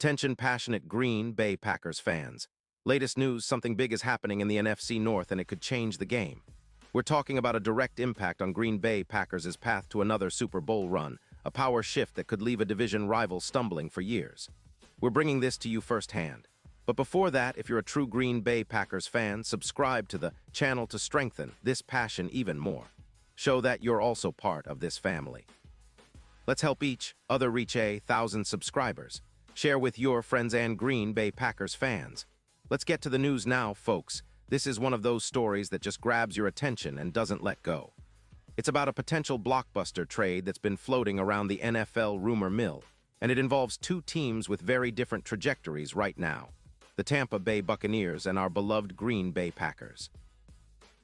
Attention passionate Green Bay Packers fans. Latest news, something big is happening in the NFC North and it could change the game. We're talking about a direct impact on Green Bay Packers' path to another Super Bowl run, a power shift that could leave a division rival stumbling for years. We're bringing this to you firsthand. But before that, if you're a true Green Bay Packers fan, subscribe to the channel to strengthen this passion even more. Show that you're also part of this family. Let's help each other reach 1,000 subscribers. Share with your friends and Green Bay Packers fans. Let's get to the news now, folks. This is one of those stories that just grabs your attention and doesn't let go. It's about a potential blockbuster trade that's been floating around the NFL rumor mill, and it involves two teams with very different trajectories right now: the Tampa Bay Buccaneers and our beloved Green Bay Packers.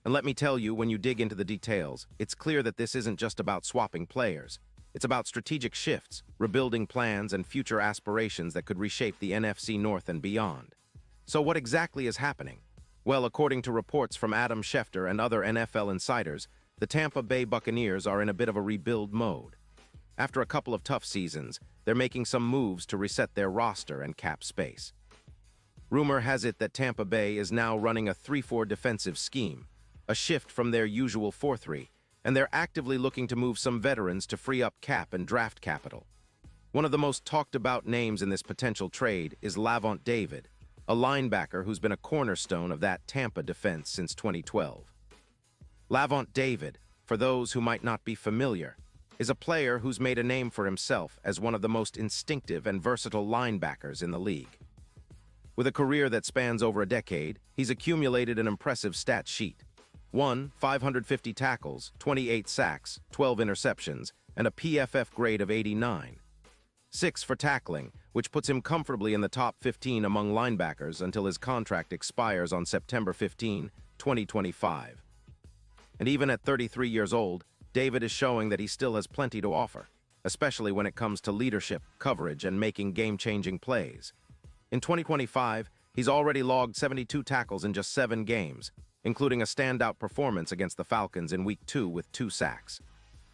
And let me tell you, when you dig into the details, it's clear that this isn't just about swapping players. It's about strategic shifts, rebuilding plans, and future aspirations that could reshape the NFC North and beyond. So what exactly is happening? Well, according to reports from Adam Schefter and other NFL insiders, the Tampa Bay Buccaneers are in a bit of a rebuild mode. After a couple of tough seasons, they're making some moves to reset their roster and cap space. Rumor has it that Tampa Bay is now running a 3-4 defensive scheme, a shift from their usual 4-3, and they're actively looking to move some veterans to free up cap and draft capital. One of the most talked about names in this potential trade is Lavonte David, a linebacker who's been a cornerstone of that Tampa defense since 2012. Lavonte David, for those who might not be familiar, is a player who's made a name for himself as one of the most instinctive and versatile linebackers in the league. With a career that spans over a decade, he's accumulated an impressive stat sheet. 550 tackles, 28 sacks, 12 interceptions, and a PFF grade of 89. 6 for tackling, which puts him comfortably in the top 15 among linebackers until his contract expires on September 15, 2025. And even at 33 years old, David is showing that he still has plenty to offer, especially when it comes to leadership, coverage, and making game-changing plays. In 2025, he's already logged 72 tackles in just 7 games, including a standout performance against the Falcons in Week 2 with 2 sacks.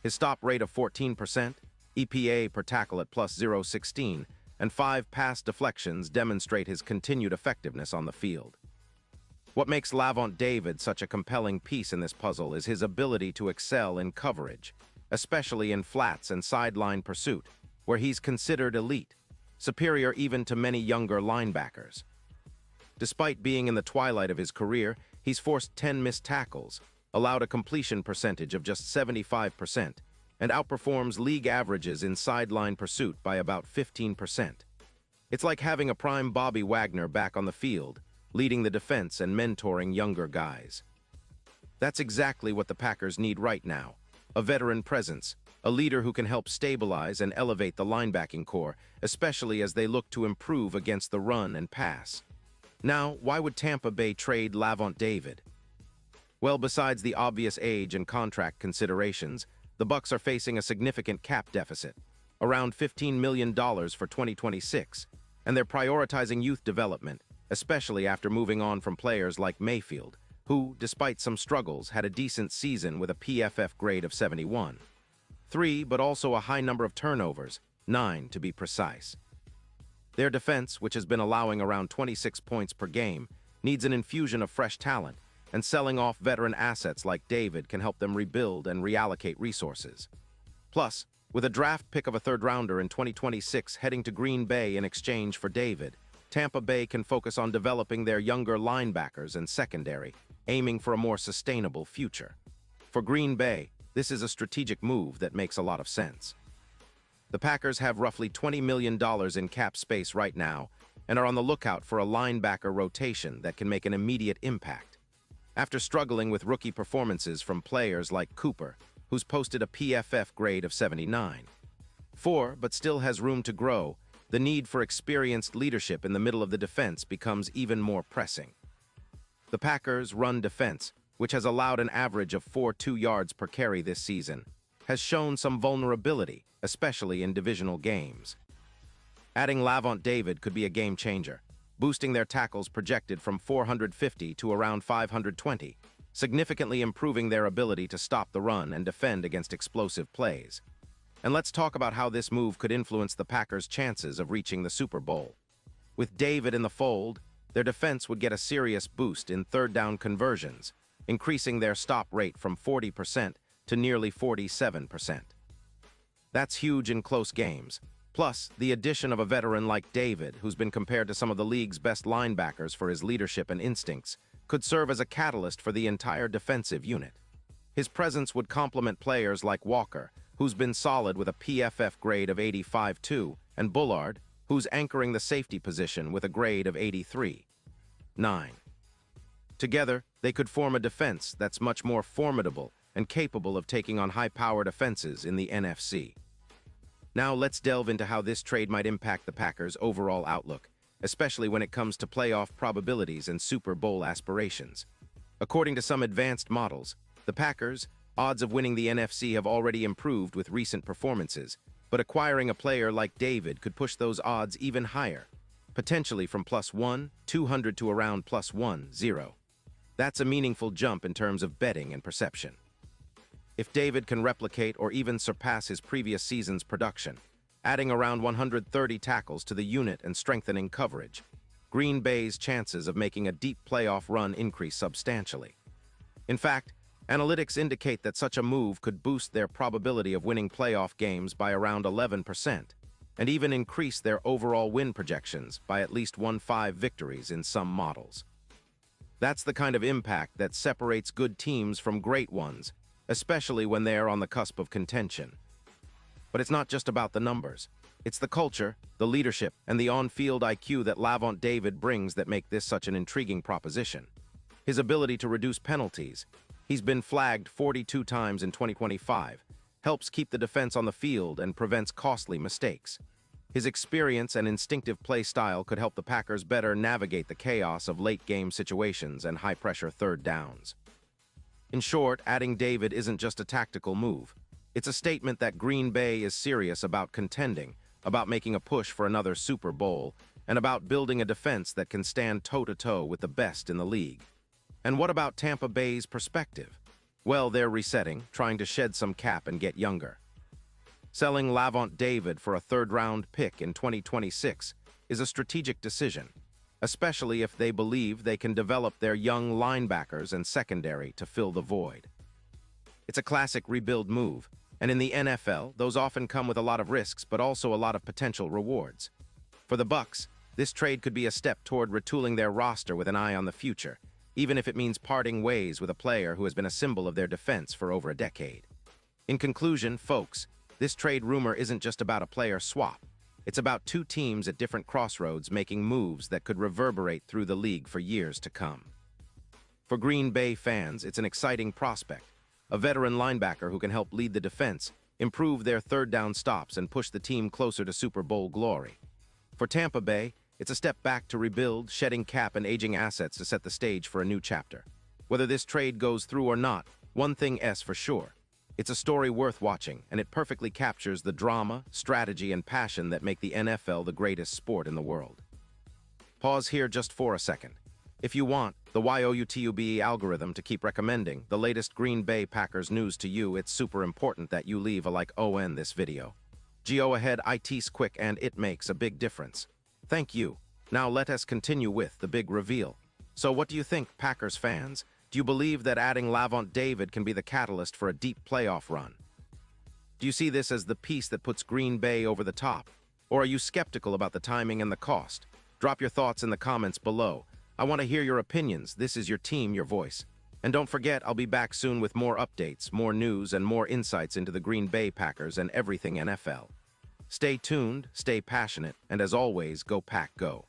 His stop rate of 14%, EPA per tackle at plus 0.16, and 5 pass deflections demonstrate his continued effectiveness on the field. What makes Lavonte David such a compelling piece in this puzzle is his ability to excel in coverage, especially in flats and sideline pursuit, where he's considered elite, superior even to many younger linebackers. Despite being in the twilight of his career, he's forced 10 missed tackles, allowed a completion percentage of just 75%, and outperforms league averages in sideline pursuit by about 15%. It's like having a prime Bobby Wagner back on the field, leading the defense and mentoring younger guys. That's exactly what the Packers need right now: a veteran presence, a leader who can help stabilize and elevate the linebacking core, especially as they look to improve against the run and pass. Now, why would Tampa Bay trade Lavonte David? Well, besides the obvious age and contract considerations, the Bucs are facing a significant cap deficit, around $15 million for 2026, and they're prioritizing youth development, especially after moving on from players like Mayfield, who, despite some struggles, had a decent season with a PFF grade of 71. 3, but also a high number of turnovers, 9 to be precise. Their defense, which has been allowing around 26 points per game, needs an infusion of fresh talent, and selling off veteran assets like David can help them rebuild and reallocate resources. Plus, with a draft pick of a third-rounder in 2026 heading to Green Bay in exchange for David, Tampa Bay can focus on developing their younger linebackers and secondary, aiming for a more sustainable future. For Green Bay, this is a strategic move that makes a lot of sense. The Packers have roughly $20 million in cap space right now and are on the lookout for a linebacker rotation that can make an immediate impact. After struggling with rookie performances from players like Cooper, who's posted a PFF grade of 79. 4, but still has room to grow, the need for experienced leadership in the middle of the defense becomes even more pressing. The Packers' run defense, which has allowed an average of 4.2 yards per carry this season, has shown some vulnerability, especially in divisional games. Adding Lavonte David could be a game changer, boosting their tackles projected from 450 to around 520, significantly improving their ability to stop the run and defend against explosive plays. And let's talk about how this move could influence the Packers' chances of reaching the Super Bowl. With David in the fold, their defense would get a serious boost in third down conversions, increasing their stop rate from 40% to nearly 47%. That's huge in close games. Plus, the addition of a veteran like David, who's been compared to some of the league's best linebackers for his leadership and instincts, could serve as a catalyst for the entire defensive unit. His presence would complement players like Walker, who's been solid with a PFF grade of 85.2, and Bullard, who's anchoring the safety position with a grade of 83.9. Together, they could form a defense that's much more formidable and capable of taking on high-powered offenses in the NFC. Now let's delve into how this trade might impact the Packers' overall outlook, especially when it comes to playoff probabilities and Super Bowl aspirations. According to some advanced models, the Packers' odds of winning the NFC have already improved with recent performances, but acquiring a player like David could push those odds even higher, potentially from +1,200 to around +1,000. That's a meaningful jump in terms of betting and perception. If David can replicate or even surpass his previous season's production, adding around 130 tackles to the unit and strengthening coverage, Green Bay's chances of making a deep playoff run increase substantially. In fact, analytics indicate that such a move could boost their probability of winning playoff games by around 11%, and even increase their overall win projections by at least 1-5 victories in some models. That's the kind of impact that separates good teams from great ones, especially when they are on the cusp of contention. But it's not just about the numbers. It's the culture, the leadership, and the on-field IQ that Lavonte David brings that make this such an intriguing proposition. His ability to reduce penalties, he's been flagged 42 times in 2025, helps keep the defense on the field and prevents costly mistakes. His experience and instinctive play style could help the Packers better navigate the chaos of late-game situations and high-pressure third downs. In short, adding David isn't just a tactical move. It's a statement that Green Bay is serious about contending, about making a push for another Super Bowl, and about building a defense that can stand toe-to-toe with the best in the league. And what about Tampa Bay's perspective? Well, they're resetting, trying to shed some cap and get younger. Selling Lavonte David for a third-round pick in 2026 is a strategic decision, especially if they believe they can develop their young linebackers and secondary to fill the void. It's a classic rebuild move, and in the NFL, those often come with a lot of risks but also a lot of potential rewards. For the Bucs, this trade could be a step toward retooling their roster with an eye on the future, even if it means parting ways with a player who has been a symbol of their defense for over a decade. In conclusion, folks, this trade rumor isn't just about a player swap. It's about two teams at different crossroads making moves that could reverberate through the league for years to come. For Green Bay fans, it's an exciting prospect, a veteran linebacker who can help lead the defense, improve their third down stops, and push the team closer to Super Bowl glory. For Tampa Bay, it's a step back to rebuild, shedding cap and aging assets to set the stage for a new chapter. Whether this trade goes through or not, one thing is for sure. It's a story worth watching, and it perfectly captures the drama, strategy, and passion that make the NFL the greatest sport in the world. Pause here just for a second. If you want the YOUTUBE algorithm to keep recommending the latest Green Bay Packers news to you, it's super important that you leave a like on this video. Go ahead, it's quick and it makes a big difference. Thank you. Now let us continue with the big reveal. So what do you think, Packers fans? Do you believe that adding Lavonte David can be the catalyst for a deep playoff run? Do you see this as the piece that puts Green Bay over the top? Or are you skeptical about the timing and the cost? Drop your thoughts in the comments below. I want to hear your opinions. This is your team, your voice. And don't forget, I'll be back soon with more updates, more news, and more insights into the Green Bay Packers and everything NFL. Stay tuned, stay passionate, and as always, go Pack Go.